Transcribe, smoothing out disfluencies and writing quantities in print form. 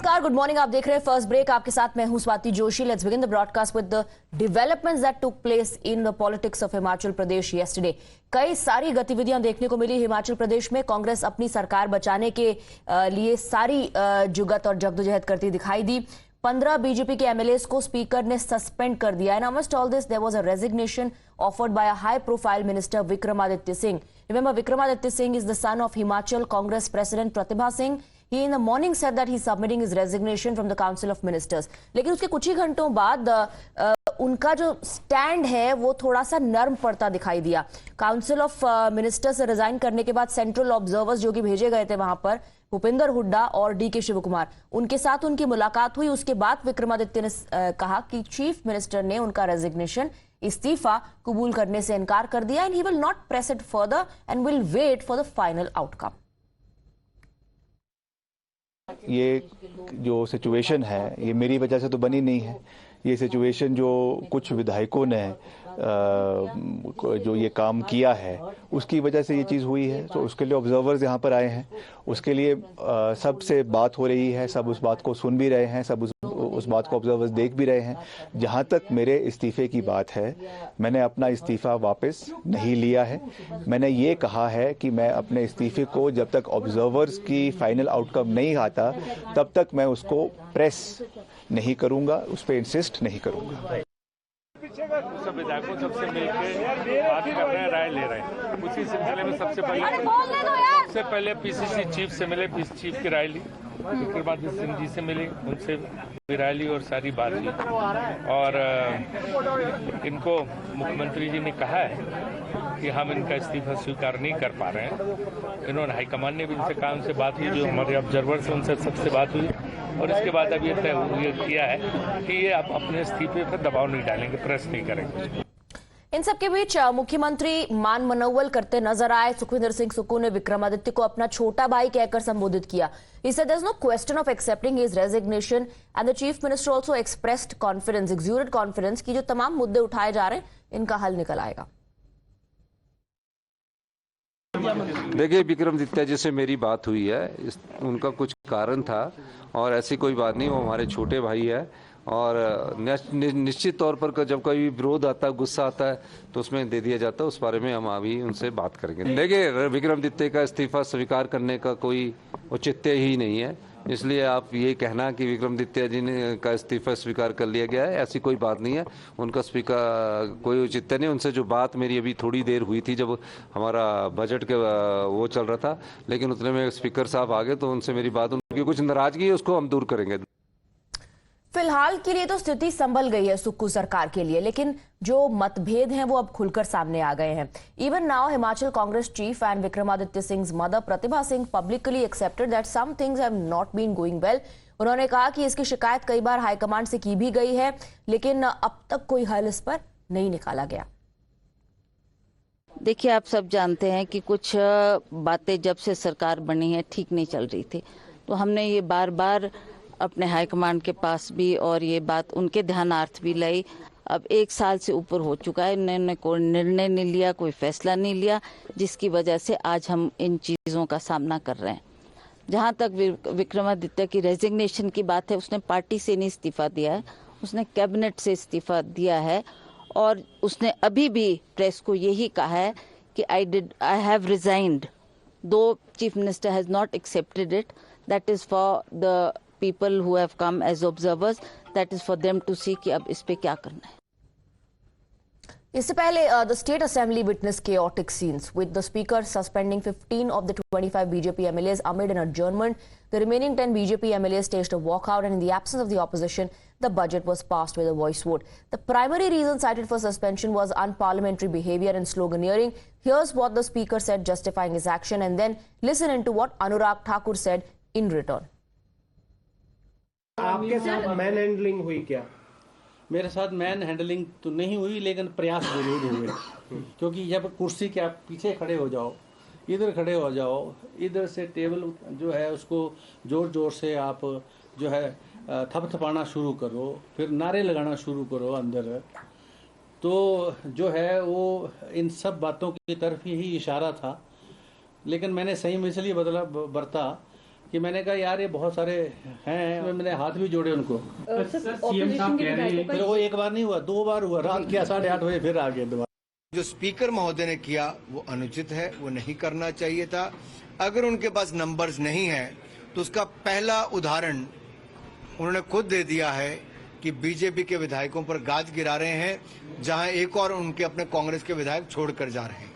नमस्कार, good morning. आप देख रहे हैं फर्स्ट ब्रेक। आपके साथ मैं हूं Swati Joshi. Let's begin the broadcast with the developments that took place in the politics of Himachal Pradesh yesterday. कई सारी गतिविधियां देखने को मिली हिमाचल प्रदेश में। कांग्रेस अपनी सरकार बचाने के लिए सारी जुगत और जद्दोजहद करती दिखाई दी। 15 बीजेपी के एमएलएस को स्पीकर ने सस्पेंड कर दिया। And amidst all this there was a resignation offered by a high-profile minister, Vikramaditya Singh. Remember, Vikramaditya Singh is the son of Himachal Congress President Pratibha Singh. He in the morning said that he's submitting his resignation from the Council of Ministers. लेकिन उसके कुछ ही घंटों बाद उनका जो stand है वो थोड़ा सा नर्म पड़ता दिखाई दिया। काउंसिल ऑफ मिनिस्टर्स से रिजाइन करने के बाद सेंट्रल ऑब्जर्वर्स जो कि भेजे गए थे वहां पर, भूपिंदर हुड्डा और डीके शिवकुमार, उनके साथ उनकी मुलाकात हुई। उसके बाद विक्रमादित्य ने कहा कि चीफ मिनिस्टर ने उनका रेजिग्नेशन, इस्तीफा कबूल करने से इनकार कर दिया and he will not press it further and will wait for the final outcome. ये जो सिचुएशन है ये मेरी वजह से तो बनी नहीं है। ये सिचुएशन जो कुछ विधायकों ने जो ये काम किया है उसकी वजह से ये चीज़ हुई है। तो उसके लिए ऑब्जर्वर्स यहाँ पर आए हैं, उसके लिए सबसे बात हो रही है, सब उस बात को सुन भी रहे हैं, सब उस बात को ऑब्जर्वर्स देख भी रहे हैं। जहाँ तक मेरे इस्तीफे की बात है, मैंने अपना इस्तीफा वापस नहीं लिया है। मैंने ये कहा है कि मैं अपने इस्तीफे को जब तक ऑब्जर्वर्स की फाइनल आउटकम नहीं आता तब तक मैं उसको प्रेस नहीं करूँगा, उस पर इंसिस्ट नहीं करूँगा। सब विधायकों सबसे मिलकर बात कर रहे हैं, राय ले रहे हैं। उसी सिलसिले में सबसे पहले पीसीसी चीफ से मिले, चीफ की राय ली, विक्रमादित्य सिंह जी से मिले, उनसे भी राय ली और सारी बात ली। और इनको मुख्यमंत्री जी ने कहा है कि हम इनका इस्तीफा स्वीकार नहीं कर पा रहे हैं। इन्होंने हाईकमान ने भी इनसे कहा, उनसे बात हुई, जो हमारे ऑब्जर्वर्स हैं उनसे सबसे बात हुई और इसके बाद अब ये तय किया है कि ये आप अपने इस्तीफे पर दबाव नहीं डालेंगे, प्रेस नहीं करेंगे। इन सबके बीच मुख्यमंत्री मान मनोवल करते नजर आए। सुखविंदर सिंह सुक्खू ने विक्रमादित्य को अपना छोटा भाई कहकर संबोधित किया। He said there's no question of accepting his resignation and the chief minister also expressed confidence, exuded confidence कि जो तमाम मुद्दे उठाए जा रहे हैं इनका हल निकल आएगा। देखिए, विक्रमादित्य जी से मेरी बात हुई है, उनका कुछ कारण था और ऐसी कोई बात नहीं। वो हमारे छोटे भाई है और निश्चित तौर पर जब कोई विरोध आता है, गुस्सा आता है तो उसमें दे दिया जाता है। उस बारे में हम अभी उनसे बात करेंगे। देखिए, विक्रमादित्य का इस्तीफा स्वीकार करने का कोई औचित्य ही नहीं है, इसलिए आप ये कहना कि विक्रमादित्य जी ने का इस्तीफा स्वीकार कर लिया गया है, ऐसी कोई बात नहीं है। उनका स्पीकर कोई औचित्य नहीं। उनसे जो बात मेरी अभी थोड़ी देर हुई थी जब हमारा बजट के वो चल रहा था, लेकिन उतने में स्पीकर साहब आ गए तो उनसे मेरी बात, उनकी कुछ नाराजगी है उसको हम दूर करेंगे। फिलहाल के लिए तो स्थिति संभल गई है सुक्खू सरकार के लिए, लेकिन जो मतभेद हैं वो अब खुलकर सामने आ गए हैं। Even now Himachal Congress chief and Vikramaditya Singh mother Pratibha Singh publicly accepted that some things have not been going well. उन्होंने कहा कि इसकी शिकायत कई बार हाईकमांड से की भी गई है, लेकिन अब तक कोई हल इस पर नहीं निकाला गया। देखिए, आप सब जानते हैं कि कुछ बातें जब से सरकार बनी है ठीक नहीं चल रही थी, तो हमने ये बार बार अपने हाईकमांड के पास भी और ये बात उनके ध्यानार्थ भी लाई। अब 1 साल से ऊपर हो चुका है, इन्होंने कोई निर्णय नहीं लिया, कोई फैसला नहीं लिया, जिसकी वजह से आज हम इन चीज़ों का सामना कर रहे हैं। जहाँ तक विक्रमादित्य की रेजिग्नेशन की बात है, उसने पार्टी से नहीं इस्तीफा दिया है, उसने कैबिनेट से इस्तीफा दिया है और उसने अभी भी प्रेस को यही कहा है कि आई हैव रिजाइंड, दो chief minister has not accepted it, that is for the people who have come as observers, that is for them to see कि अब इस पे क्या करना है। इससे पहले the state assembly witnessed chaotic scenes with the speaker suspending 15 of the 25 BJP MLAs amid an adjournment. The remaining 10 BJP MLAs staged a walkout, and in the absence of the opposition, the budget was passed with a voice vote. The primary reason cited for suspension was unparliamentary behavior and sloganeering. Here's what the speaker said justifying his action, and then listen into what Anurag Thakur said in return. आपके साथ man handling हुई क्या? मेरे साथ man handling तो नहीं हुई, लेकिन प्रयास जरूर हुए। क्योंकि जब कुर्सी के आप पीछे खड़े हो जाओ, इधर खड़े हो जाओ, इधर से टेबल जो है उसको जोर जोर से आप जो है थपथपाना शुरू करो, फिर नारे लगाना शुरू करो अंदर, तो जो है वो इन सब बातों की तरफ ही इशारा था। लेकिन मैंने सही में इसलिए बरता कि मैंने कहा यार ये बहुत सारे हैं, मैंने हाथ भी जोड़े उनको। सीएम साहब कह रहे हैं फिर वो एक बार नहीं हुआ, 2 बार हुआ, रात के 8:30 बजे फिर आ गए दोबारा। जो स्पीकर महोदय ने किया वो अनुचित है, वो नहीं करना चाहिए था। अगर उनके पास नंबर्स नहीं है तो उसका पहला उदाहरण उन्होंने खुद दे दिया है कि बीजेपी के विधायकों पर गाज गिरा रहे हैं, जहां एक और उनके अपने कांग्रेस के विधायक छोड़कर जा रहे हैं।